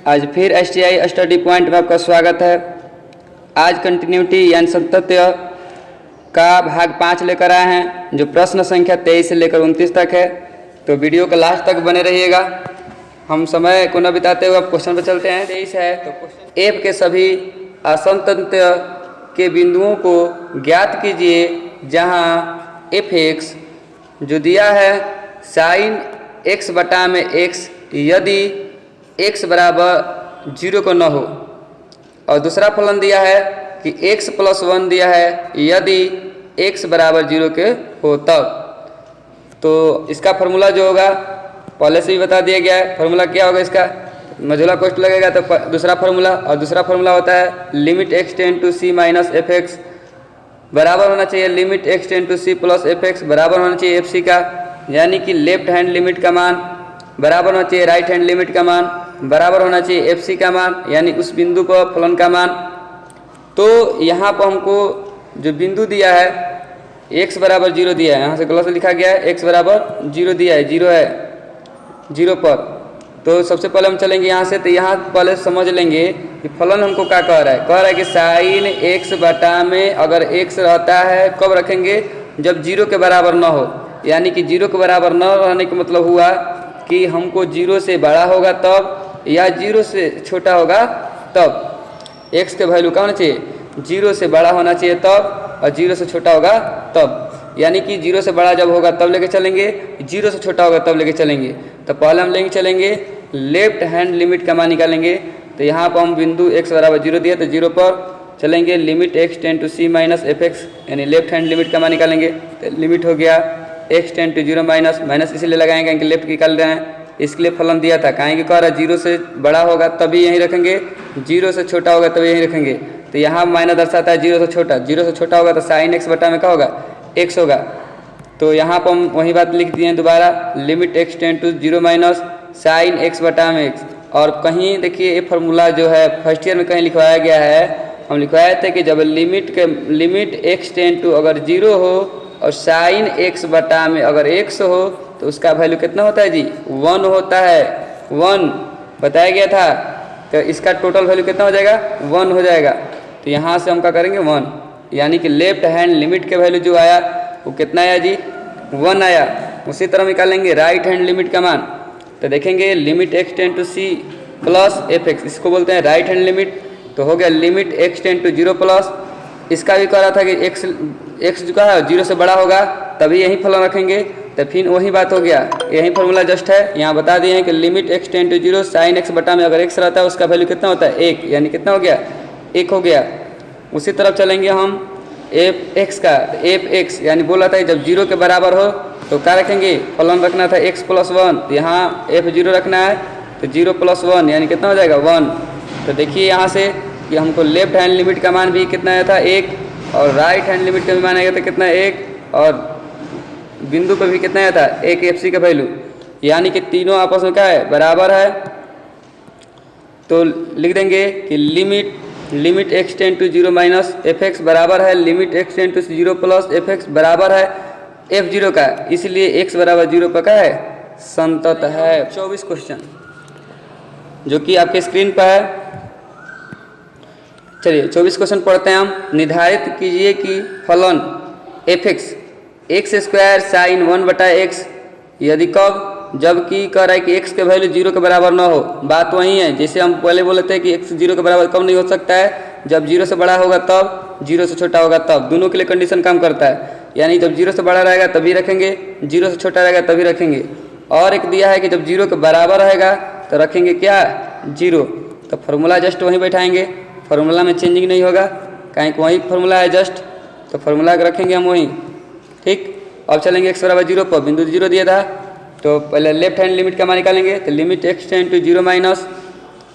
आज फिर STI study point में आपका स्वागत है। आज कंटिन्यूटी यानी सातत्य का भाग 5 लेकर आए हैं, जो प्रश्न संख्या 23 से लेकर 29 तक है। तो वीडियो के लास्ट तक बने रहिएगा। हम समय को न बिताते हुए अब क्वेश्चन पर चलते हैं। 23 है तो एफ के सभी असंतत्य के बिंदुओं को ज्ञात कीजिए जहां fx जो दिया है साइन x बटा में x यदि x बराबर 0 को न हो, और दूसरा फलन दिया है कि x + 1 दिया है यदि x बराबर 0 के हो तब। तो इसका फार्मूला जो होगा पहले से ही बता दिया गया है। फार्मूला क्या होगा इसका, मझोला कोष्ठ लगेगा तो दूसरा फार्मूला, और दूसरा फार्मूला होता है limit x tend to c minus fx बराबर होना चाहिए limit x tend to c plus fx बराबर होना चाहिए fc का, यानी कि लेफ्ट हैंड लिमिट का मान बराबर होना चाहिए राइट हैंड लिमिट का मान बराबर होना चाहिए fc का मान, यानी उस बिंदु पर फलन का मान। तो यहाँ पर हमको जो बिंदु दिया है x बराबर 0 दिया है, यहाँ से गलत लिखा गया है, x बराबर 0 दिया है, 0 है 0 पर। तो सबसे पहले हम चलेंगे यहाँ से, तो यहाँ पहले समझ लेंगे कि फलन हमको क्या कह रहा है कि साइन x बटा में अगर x रहता है कब रखेंगे, जब 0 के बराबर न हो, यानी कि 0 के बराबर न रहने का मतलब हुआ कि हमको 0 से बड़ा होगा तब या 0 से छोटा होगा तब। x के वैल्यू क्या होना चाहिए, 0 से बड़ा होना चाहिए तब, और 0 से छोटा होगा तब, यानी कि 0 से बड़ा जब होगा तब लेके चलेंगे, 0 से छोटा होगा तब लेके चलेंगे। तो पहले हम लेके चलेंगे लेफ्ट हैंड लिमिट का मान निकालेंगे। तो यहाँ पर हम बिंदु x बराबर 0 दिया तो 0 पर चलेंगे limit x tend to c minus fx, यानी लेफ्ट हैंड लिमिट का मान निकालेंगे। तो लिमिट हो गया x tend to 0 minus minus इसलिए लगाएंगे क्योंकि लेफ्ट निकाल रहे हैं, इसके लिए फलन दिया था। कहेंगे कह रहा है 0 से बड़ा होगा तभी यहीं रखेंगे, 0 से छोटा होगा तभी यहीं रखेंगे। तो यहाँ मायना दर्शाता है 0 से छोटा, 0 से छोटा होगा तो साइन x बटा में क्या होगा, x होगा। तो यहाँ पर हम वही बात लिख दिए हैं दोबारा, limit x tend to 0 minus sine x बटा में x। और कहीं देखिए ये फार्मूला जो है फर्स्ट ईयर में कहीं लिखवाया गया है, हम लिखवाए थे कि जब लिमिट x टेंड टू अगर 0 हो और साइन x बटा में अगर x हो तो उसका वैल्यू कितना होता है जी, 1 होता है, 1 बताया गया था। तो इसका टोटल वैल्यू कितना हो जाएगा, 1 हो जाएगा। तो यहाँ से हम क्या करेंगे 1, यानी कि लेफ्ट हैंड लिमिट के वैल्यू जो आया वो कितना आया जी, 1 आया। उसी तरह निकालेंगे राइट हैंड लिमिट का मान। तो देखेंगे limit x tend to c plus fx, इसको बोलते हैं राइट हैंड लिमिट। तो हो गया limit x tend to 0 plus, इसका भी कह रहा था कि x जो है 0 से बड़ा होगा तभी यही फलन रखेंगे। तो फिर वही बात हो गया, यही फार्मूला जस्ट है। यहाँ बता दिए हैं कि limit x tend to 0 sine x बटा में अगर x रहता है उसका वैल्यू कितना होता है, 1, यानी कितना हो गया, 1 हो गया। उसी तरफ चलेंगे हम fx का, fx यानी बोला था जब 0 के बराबर हो तो क्या रखेंगे, फलन रखना था x + 1। तो यहाँ f0 रखना है तो 0 + 1 यानी कितना हो जाएगा, 1। तो देखिए यहाँ से कि हमको लेफ्ट हैंड लिमिट का मान भी कितना आया था, 1, और राइट हैंड लिमिट का भी मान आया था कितना, 1, और बिंदु पर भी कितना आया था, 1 fc का वैल्यू, यानी कि तीनों आपस में क्या है, बराबर है। तो लिख देंगे कि limit x tend to 0 minus fx बराबर है limit x tend to 0 plus fx बराबर है f0 का, इसलिए x बराबर 0 पर क्या है, संतत है। 24 क्वेश्चन जो कि आपके स्क्रीन पर है। चलिए 24 क्वेश्चन पढ़ते हैं हम। निर्धारित कीजिए कि फलन fx x² साइन 1 बटा x यदि कब, जबकि कह रहा है कि x के वैल्यू 0 के बराबर न हो। बात वही है जैसे हम पहले बोले थे कि x 0 के बराबर कब नहीं हो सकता है, जब 0 से बड़ा होगा तब, 0 से छोटा होगा तब, दोनों के लिए कंडीशन काम करता है। यानी जब 0 से बड़ा रहेगा तभी रखेंगे, 0 से छोटा रहेगा तभी रखेंगे। और एक दिया है कि जब 0 के बराबर रहेगा तो रखेंगे क्या, 0। तो फार्मूला जस्ट वहीं बैठाएंगे, फार्मूला में चेंजिंग नहीं होगा, कहीं वही फार्मूला है जस्ट, तो फार्मूला रखेंगे हम वहीं, ठीक। अब चलेंगे x बराबर 0 पर, बिंदु 0 दिया था तो पहले लेफ्ट हैंड लिमिट का मान निकालेंगे। तो limit x tend to 0 minus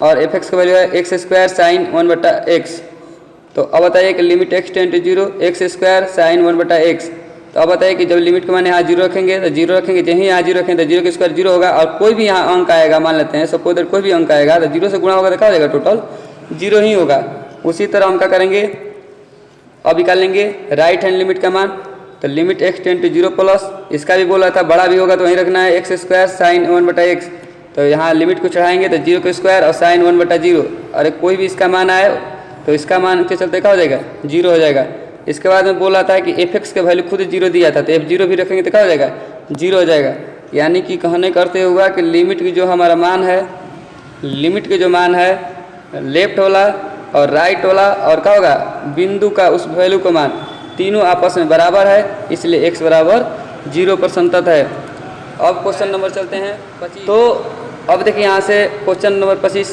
और fx का वैल्यू है x² साइन 1 बटा x। तो अब बताइए कि limit x tend to 0 x² sine 1 बटा x। तो अब बताइए कि जब लिमिट के मान यहाँ 0 रखेंगे तो 0 रखेंगे, जहीं यहाँ 0 रखेंगे तो 0 के स्क्वायर 0 होगा, और कोई भी यहाँ अंक आएगा, मान लेते हैं सपोज दैट कोई भी अंक आएगा तो 0 से गुणा होगा तो क्या हो जाएगा, टोटल 0 ही होगा। उसी तरह हम क्या करेंगे, अब निकालेंगे राइट हैंड लिमिट का मान। तो limit x tend to 0 plus, इसका भी बोला था बड़ा भी होगा तो वहीं रखना है x² साइन 1 बटा x, तो यहाँ लिमिट को चढ़ाएंगे तो 0 का स्क्वायर और साइन 1/0। अरे कोई भी इसका मान आए तो इसका मान के चलते क्या हो जाएगा, 0 हो जाएगा। इसके बाद में बोला था कि f(x) का वैल्यू खुद 0 दिया था, तो f(0) भी रखेंगे तो क्या हो जाएगा, 0 हो जाएगा। यानी कि कहने करते हुआ कि लिमिट की जो हमारा मान है, लिमिट के जो मान है लेफ्ट वाला और राइट वाला और क्या होगा बिंदु का उस वैल्यू का मान, तीनों आपस में बराबर है, इसलिए x बराबर 0 पर संतत है। अब क्वेश्चन नंबर चलते हैं 25। तो अब देखिए यहाँ से क्वेश्चन नंबर 25,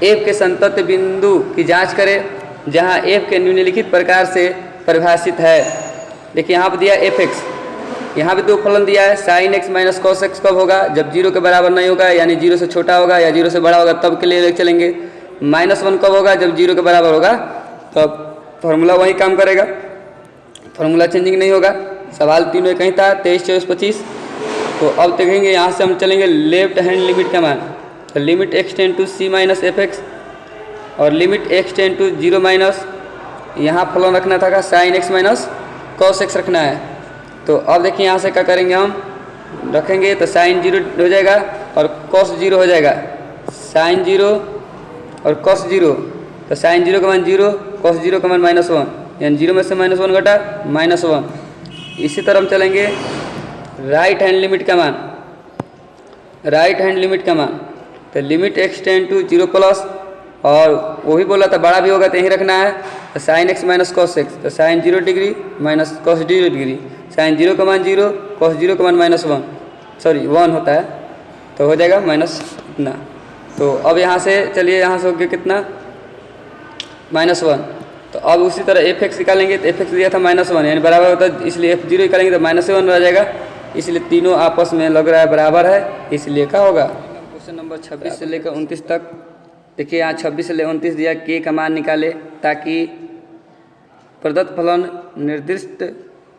f के संतत बिंदु की जांच करें जहाँ f के निम्नलिखित प्रकार से परिभाषित है। देखिए यहाँ पर दिया f(x), यहाँ पे दो फलन दिया है, sine x minus cos x कब होगा, जब 0 के बराबर नहीं होगा, यानी 0 से छोटा होगा या 0 से बड़ा होगा तब के लिए लेके चलेंगे। -1 कब होगा, जब 0 के बराबर होगा, तब फॉर्मूला वही काम करेगा, फॉर्मूला चेंजिंग नहीं होगा। सवाल तीनों कहीं था 23, 24, 25। तो अब देखेंगे यहाँ से हम चलेंगे लेफ्ट हैंड लिमिट का मान, तो limit x tend to c minus f(x) और limit x tend to 0 minus, यहाँ फलन रखना था sine x minus cos x रखना है। तो अब देखिए यहाँ से क्या करेंगे, हम रखेंगे तो साइन 0 हो जाएगा और कॉस 0 हो जाएगा, साइन 0 और कॉस 0, तो साइन 0 का मान 0, कॉस 0 का मान -1, यानी 0 में से -1 घटा -1। इसी तरह हम चलेंगे राइट हैंड लिमिट का मान, राइट हैंड लिमिट का मान, तो limit x tend to 0 plus, और वो भी बोला था बड़ा भी होगा तो यहीं रखना है, तो sine x minus cos x, तो sine 0 degree minus cos 0 degree, sine 0 का मान 0, कॉस 0 का मान -1 होता है, तो हो जाएगा माइनस इतना। तो अब यहाँ से चलिए, यहाँ से हो गया कितना, -1। तो अब उसी तरह f(x) निकालेंगे, तो f(x) दिया था -1, यानी बराबर होता है, इसलिए f(0) निकालेंगे तो -1 रह जाएगा, इसलिए तीनों आपस में लग रहा है बराबर है, इसलिए क्या होगा। क्वेश्चन नंबर 26 से लेकर 29 तक देखिए, यहाँ 26 से लेकर 29 दिया, k का मान निकाले ताकि प्रदत्त फलन निर्दिष्ट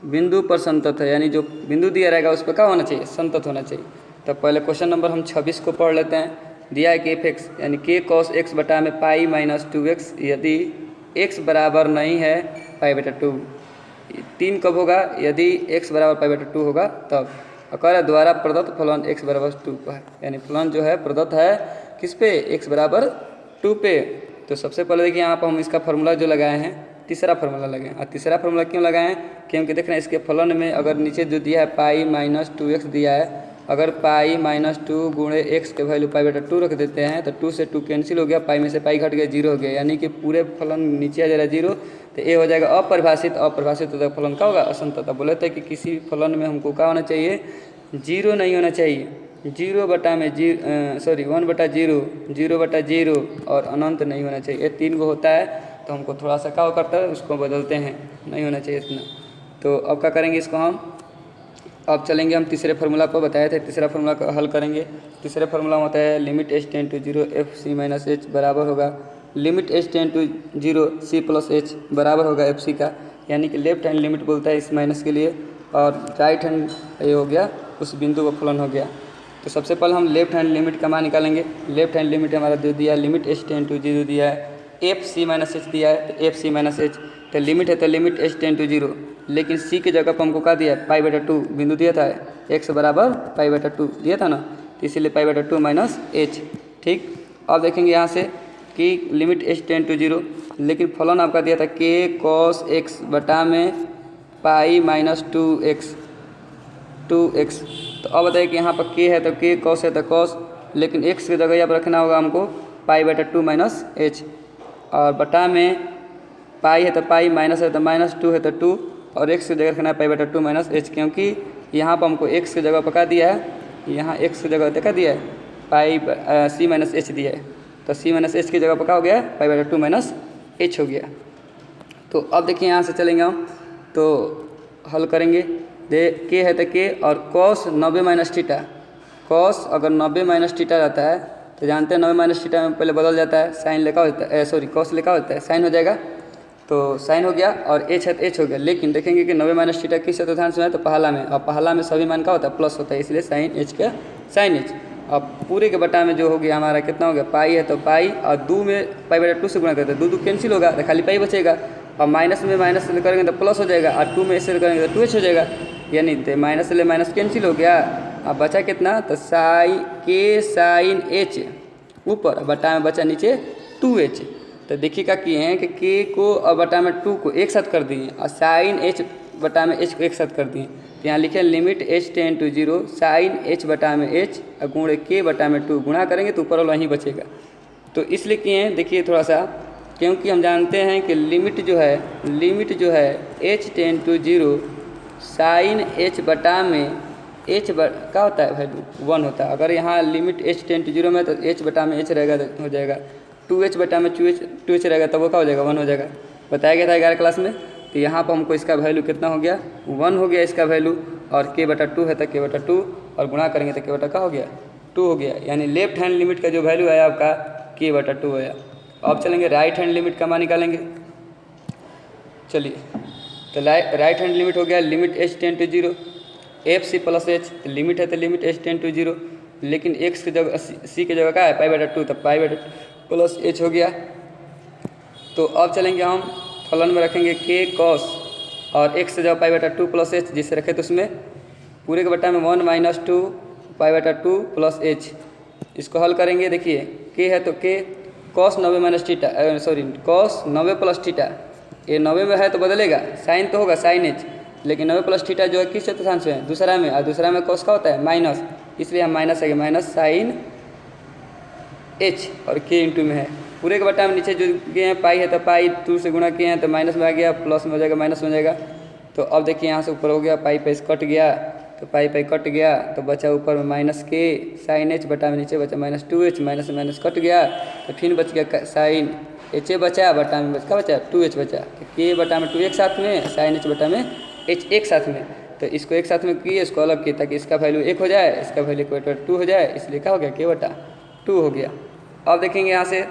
बिंदु पर संतत है, यानी जो बिंदु दिया रहेगा उस पर क्या होना चाहिए, संतत होना चाहिए। तो पहले क्वेश्चन नंबर हम 26 को पढ़ लेते हैं। दिया है कि f(x) यानी k cos x बटा में पाई माइनस 2x, यदि x बराबर नहीं है π/2। 3 कब होगा, यदि x बराबर π/2 होगा तब। और द्वारा प्रदत्त फलन x बराबर 2 पर है, यानी फलन जो है प्रदत्त है किस पे, x बराबर 2 पे। तो सबसे पहले देखिए यहाँ पर हम इसका फार्मूला जो लगाए हैं, तीसरा फार्मूला लगाएं। और तीसरा फार्मूला क्यों लगाएं, क्योंकि देख रहे हैं इसके फलन में अगर नीचे जो दिया है पाई माइनस 2x दिया है, अगर पाई -2 गुणे x के वैल्यू π/2 रख देते हैं तो 2 से 2 कैंसिल हो गया, पाई में से पाई घट गया, 0 हो गया, यानी कि पूरे फलन नीचे आ जा रहा है 0, तो ये हो जाएगा अपरिभाषित। अपरिभाषित होता है फलन क्या होगा, असंतत। बोले थे कि किसी फलन में हमको क्या होना चाहिए, 0 नहीं होना चाहिए, 0 बटा में 1/0, 0/0 और अनंत नहीं होना चाहिए। ये 3 गो होता है, तो हमको थोड़ा सा क्या करता है, उसको बदलते हैं, नहीं होना चाहिए इतना। तो अब क्या करेंगे इसको हम, अब चलेंगे हम तीसरे फार्मूला पर, बताए थे तीसरा फार्मूला को हल करेंगे। तीसरे फार्मूला होता है limit h tend to 0 fc minus h बराबर होगा limit h tend to 0 c plus h बराबर होगा fc का, यानी कि लेफ्ट हैंड लिमिट बोलता है इस माइनस के लिए, और राइट हैंड ये हो गया उस बिंदु का फलन हो गया। तो सबसे पहले हम लेफ्ट हैंड लिमिट का मान निकालेंगे। लेफ्ट हैंड लिमिट हमारा दे दिया है, लिमिट h टेंड टू 0 दिया है, fc माइनस h दिया है, तो fc माइनस h, तो लिमिट है तो लिमिट h टेंड टू 0, लेकिन c की जगह पर हमको क्या दिया है, π/2 बिंदु दिया था, x बराबर π/2 दिया था ना, तो इसीलिए π/2 माइनस h। ठीक, अब देखेंगे यहाँ से कि लिमिट h टेंड टू 0, लेकिन फलन आपका दिया था k cos x बटा में पाई माइनस 2x। तो अब बताइए कि यहाँ पर k है तो k, cos है तो cos, लेकिन x की जगह यहाँ पर रखना होगा हमको π/2 माइनस h, और बटा में पाई है तो पाई, माइनस है तो -2 है तो 2, और x की जगह रखना है π/2 माइनस h, क्योंकि यहाँ पर हमको x की जगह पर क्या दिया है, यहाँ x की जगह क्या दिया है, पाई c माइनस h दिया है, तो c माइनस h की जगह पर क्या हो गया, π/2 माइनस h हो गया। तो अब देखिए यहाँ से चलेंगे हम, तो हल करेंगे। दे k है तो k, और cos 90 माइनस थीटा, cos अगर 90 माइनस थीटा रहता है तो जानते हैं 90 माइनस थीटा में पहले बदल जाता है, साइन लिखा होता है, cos लिखा होता है, साइन हो जाएगा, तो साइन हो गया, और h है तो h हो गया। लेकिन देखेंगे कि 90 माइनस थीटा किस चतुर्थांश में है, तो पहला में, और पहला में सभी मान का होता है प्लस होता है, इसलिए साइन h का साइन h। अब पूरे के बटा में जो हो गया हमारा कितना हो गया, पाई है तो पाई, और 2 में π/2 से गुणा करते हैं, 2 कैंसिल होगा तो खाली पाई बचेगा, और माइनस में माइनस से करेंगे तो प्लस हो जाएगा, और 2 में ऐसे करेंगे तो 2h हो जाएगा, यानी तो माइनस से माइनस कैंसिल हो गया। अब बचा कितना, तो के साइन h ऊपर, बटा में बचा नीचे 2h। तो देखिएगा किए हैं कि के को और बटा में 2 को एक साथ कर दिए और साइन h बटा में h को एक साथ कर दिए। तो यहाँ लिखे limit h tend to 0 sine h बटा में h और गुणे के बटा में 2, गुणा करेंगे तो ऊपर वाला वहीं बचेगा। तो इसलिए किए हैं, देखिए थोड़ा सा, क्योंकि हम जानते हैं कि लिमिट जो है h tend to 0 sine h बटा में h क्या होता है वैल्यू 1 होता है। अगर यहाँ लिमिट h टेंड टू 0 में तो h बटा में h रहेगा तो हो जाएगा 2h बटा में 2h रहेगा, तब वो क्या हो जाएगा 1 हो जाएगा। बताया गया था 11 क्लास में। तो यहाँ पर हमको इसका वैल्यू कितना हो गया, 1 हो गया इसका वैल्यू, और k बटा 2 है तो k बटा 2, और गुणा करेंगे तो k बटा क्या हो गया 2 हो गया, यानी लेफ्ट हैंड लिमिट का जो वैल्यू आया आपका k बटा 2 आया। अब चलेंगे राइट हैंड लिमिट का मान निकालेंगे। चलिए, तो राइट हैंड लिमिट हो गया limit h tend to 0 F C plus h, limit है तो लिमिट h टेंड टू 0, लेकिन x की जगह c की जगह क्या है पाई बटा 2, तो पाई बटा प्लस h हो गया। तो अब चलेंगे हम फलन में रखेंगे k cos और x से जब पाई बटा 2 प्लस h, जिससे रखे तो उसमें पूरे के बटा में 1 माइनस 2 पाई बटा 2 प्लस h। इसको हल करेंगे, देखिए k है तो k cos 90 minus theta, sorry cos 90 plus theta, ये 90 में है तो बदलेगा, साइन तो होगा साइन h, लेकिन 90 प्लस थीटा जो है किस चतुर्थांश में है, दूसरा में, और दूसरा में cos का होता है माइनस, इसलिए हम माइनस है माइनस साइन h, और k इंटू में है पूरे के बटा में नीचे जो गए हैं पाई है तो पाई 2 से गुणा किए हैं तो माइनस में आ गया, प्लस में हो जाएगा माइनस में हो जाएगा। तो अब देखिए यहाँ से ऊपर हो गया पाई कट गया, तो पाई कट गया तो बचा ऊपर में माइनस के साइन h बटा में नीचे बचा माइनस 2h, माइनस से माइनस कट गया तो फिर बच गया साइन h बचा, बटा में क्या बचा 2h बचा, तो k बटा में 2 एक साथ में, साइन h बटा में h एक साथ में, तो इसको एक साथ में किए, इसको अलग किए ताकि इसका वैल्यू 1 हो जाए, इसका वैल्यू बटा 2 हो जाए, इसलिए क्या हो गया k बटा 2 हो गया। अब देखेंगे यहाँ से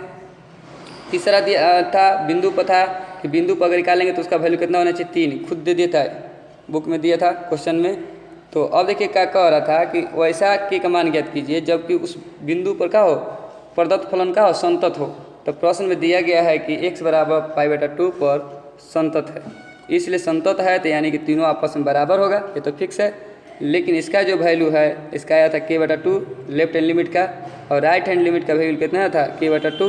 तीसरा दिया था बिंदु पर था कि बिंदु पर अगर निकालेंगे तो उसका वैल्यू कितना होना चाहिए 3, खुद दे दिया था बुक में दिया था क्वेश्चन में। तो अब देखिए क्या कह रहा था कि वैसा के का मान ज्ञात कीजिए जबकि उस बिंदु पर क्या हो प्रदत्त फलन का हो संतत हो। तो प्रश्न में दिया गया है कि x बराबर पाई बटा 2 पर संतत है, इसलिए संतत है तो यानी कि तीनों आपस में बराबर होगा, ये तो फिक्स है। लेकिन इसका जो वैल्यू है इसका आया था k बटा 2 लेफ्ट हैंड लिमिट का, और राइट हैंड लिमिट का वैल्यू कितना था k बटा 2,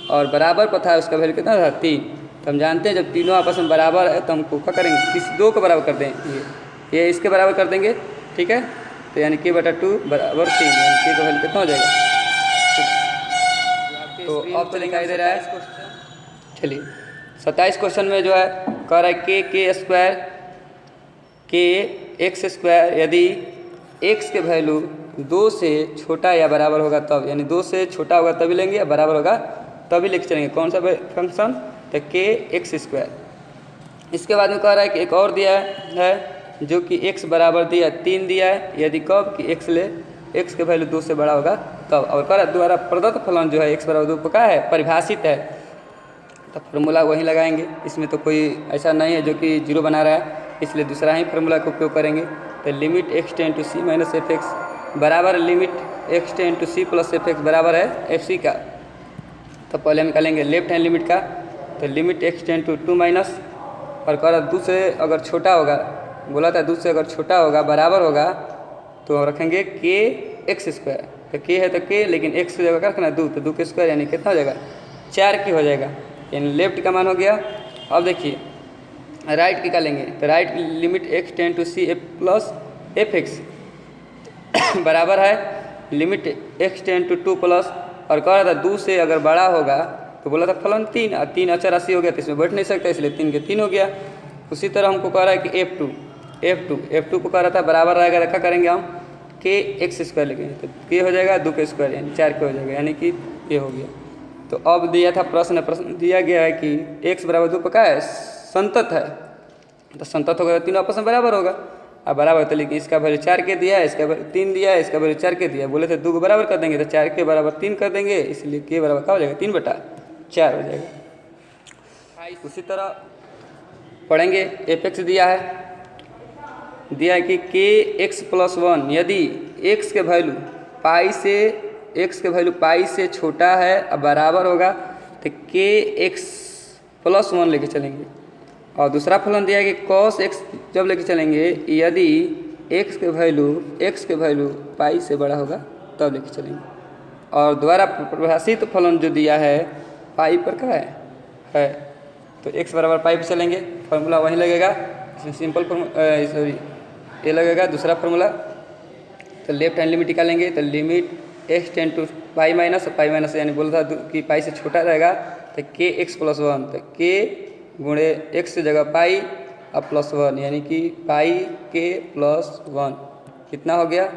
और बराबर पर था उसका वैल्यू कितना था 3। तो हम जानते हैं जब तीनों आपस में बराबर है तो हमको क्या करेंगे, किसी 2 को बराबर कर देंगे, ये इसके बराबर कर देंगे, ठीक है। तो यानी k बटा 2 बराबर 3, यानी k का वैल्यू कितना हो जाएगा। तो अब तो दिखाई दे रहा है, चलिए 27 क्वेश्चन में जो है कह रहा है k square k x square यदि x के वैल्यू 2 से छोटा या बराबर होगा तब, यानी 2 से छोटा होगा तभी लेंगे या बराबर होगा तभी लेके चलेंगे। कौन सा फंक्शन, तो k x स्क्वायर। इसके बाद में कह रहा है कि एक और दिया है जो कि x बराबर दिया 3 दिया है, यदि कब कि x के वैल्यू 2 से बड़ा होगा तब, और कह रहा है द्वारा प्रदत्त फलन जो है x बराबर 2 का है परिभाषित है। तो फार्मूला वहीं लगाएंगे, इसमें तो कोई ऐसा नहीं है जो कि 0 बना रहा है, इसलिए दूसरा ही फार्मूला का उपयोग करेंगे। तो limit x tend to c minus F X बराबर limit x tend to c plus F X बराबर है एफ सी का। तो पहले हम निकालेंगे लेफ्ट हैंड लिमिट का, तो limit x tend to 2 minus, और कह रहा 2 से अगर छोटा होगा, बोला था 2 से अगर छोटा होगा बराबर होगा तो रखेंगे k x स्क्वायर। तो k है तो k, लेकिन x की जगह क्या रखना 2, तो 2 के स्क्वायर यानी कितना हो जाएगा 4 की हो जाएगा, यानी लेफ्ट का मान हो गया। अब देखिए राइट की निकालेंगे, तो right limit x tend to c plus F X बराबर है limit x tend to 2 plus, और कह रहा था 2 से अगर बड़ा होगा तो बोला था फलन 3, और 3 अचर राशि हो गया तो इसमें बैठ नहीं सकता, इसलिए 3 के 3 हो गया। उसी तरह हमको कह रहा है कि f2 को कह रहा था बराबर रहेगा, रखा करेंगे हम k x स्क्वायर लेंगे, तो k हो जाएगा 2 के स्क्वायर यानी 4 के हो जाएगा, यानी कि ये हो गया। तो अब दिया था प्रश्न दिया गया है कि x बराबर 2 पर क्या है संतत है, तो संतत होगा तीनों आपस में बराबर होगा, अब बराबर तो लेकिन इसका वैल्यू 4 के दिया है, इसका वैल्यू 3 दिया है, इसका वैल्यू 4 के दिया है, बोले थे 2 को बराबर कर देंगे तो 4 के बराबर 3 कर देंगे, इसलिए k बराबर क्या हो जाएगा 3 बटा 4 हो जाएगा। उसी तरह पढ़ेंगे एफ एक्स दिया है कि k x प्लस 1 यदि x के वैल्यू पाई से छोटा है और बराबर होगा तो k x प्लस 1 लेके चलेंगे, और दूसरा फलन दिया है कि cos x जब लेके चलेंगे यदि x के वैल्यू पाई से बड़ा होगा तब लेके चलेंगे। और द्वारा परिभाषित फलन जो दिया है पाई पर का है तो x बराबर पाई पर चलेंगे, फार्मूला वहीं लगेगा, इसमें सिंपल सॉरी ये लगेगा दूसरा फार्मूला। तो लेफ्ट हैंड लिमिट निकालेंगे तो limit x tend to pi minus, pi minus यानी बोल था कि पाई से छोटा रहेगा तो k x प्लस 1, तो k गुणे x की जगह पाई और प्लस 1 यानी कि पाई k प्लस 1 कितना हो गया।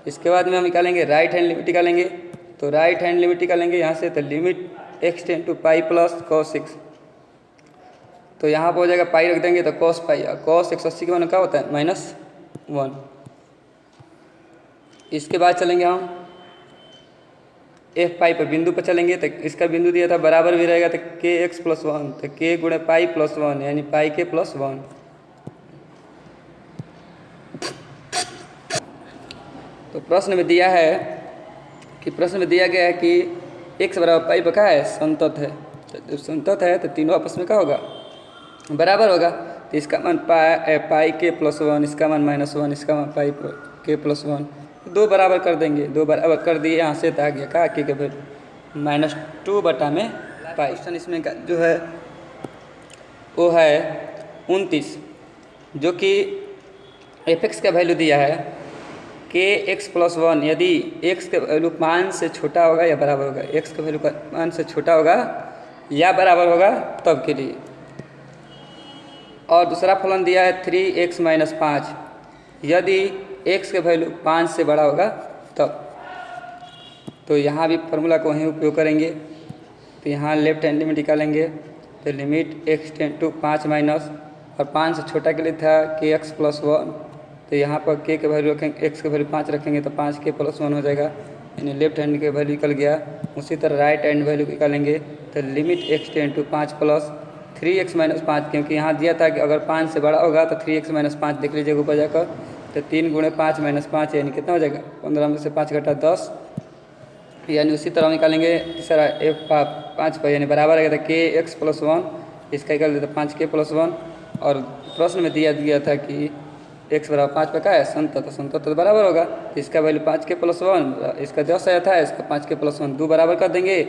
इसके बाद में हम निकालेंगे राइट हैंड लिमिट निकालेंगे, तो राइट हैंड लिमिट निकालेंगे यहाँ से, तो limit x tend to pi plus cos x, तो यहाँ पर हो जाएगा पाई रख देंगे तो cos पाई, और cos 180 के मान क्या होता है -1। इसके बाद चलेंगे हम f पाई पर बिंदु पर चलेंगे, तो इसका बिंदु दिया था बराबर भी रहेगा तो k x प्लस 1, तो k गुणे पाई प्लस 1 यानी पाई k प्लस 1। तो प्रश्न में दिया है कि गया है कि x बराबर पाई पर क्या है संतत है, तो जब संतत है तो तीनों आपस में क्या होगा बराबर होगा। तो इसका मान पाई के प्लस 1, इसका मान -1, इसका मान पाई के प्लस 1, दो बराबर कर देंगे, दो बराबर कर दिए यहाँ से, तो आ गया क्या के वैल्यू -2 बटा में पाई। क्वेश्चन इसमें जो है वो है 29, जो कि f(x) का वैल्यू दिया है k x प्लस 1 यदि x के वैल्यू 5 से छोटा होगा या बराबर होगा, x के वैल्यू 5 से छोटा होगा या बराबर होगा तब के लिए। और दूसरा फलन दिया है 3x - 5 यदि x के वैल्यू 5 से बड़ा होगा तब। तो यहाँ भी फार्मूला को वहीं उपयोग करेंगे, तो यहाँ लेफ्ट हैंड लिमिट निकालेंगे, तो limit x tend to 5 minus, और 5 से छोटा के लिए था k x प्लस 1, तो यहाँ पर k के वैल्यू रखेंगे, x के वैल्यू 5 रखेंगे तो 5k प्लस 1 हो जाएगा, यानी लेफ्ट हैंड के वैल्यू निकल गया। उसी तरह राइट हैंड वैल्यू निकालेंगे, तो limit x tend to 5 plus 3x - 5, क्योंकि यहाँ दिया था कि अगर 5 से बड़ा होगा तो 3x - 5 देख लीजिएगा ऊपर जाकर, तो 3 गुणे 5 - 5 यानी कितना हो जाएगा 15 में से 5 घटा 10, यानी उसी तरह निकालेंगे तीसरा f 5 पर यानी बराबर है तो k x प्लस 1, इसका निकाल देते 5k प्लस 1। और प्रश्न में दिया था कि x बराबर 5 पर क्या है संतत तो बराबर होगा, इसका वैल्यू 5k प्लस 1, इसका 10 आया था, इसका 5k प्लस 1 दो बराबर कर देंगे,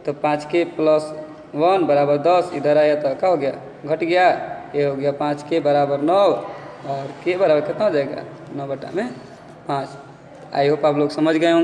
तो 5k प्लस 1 बराबर 10, इधर आया तो क्या हो गया घट गया, ये हो गया 5k बराबर 9, और k बराबर कितना हो जाएगा 9 बटा में 5। आई होप आप लोग समझ गए होंगे।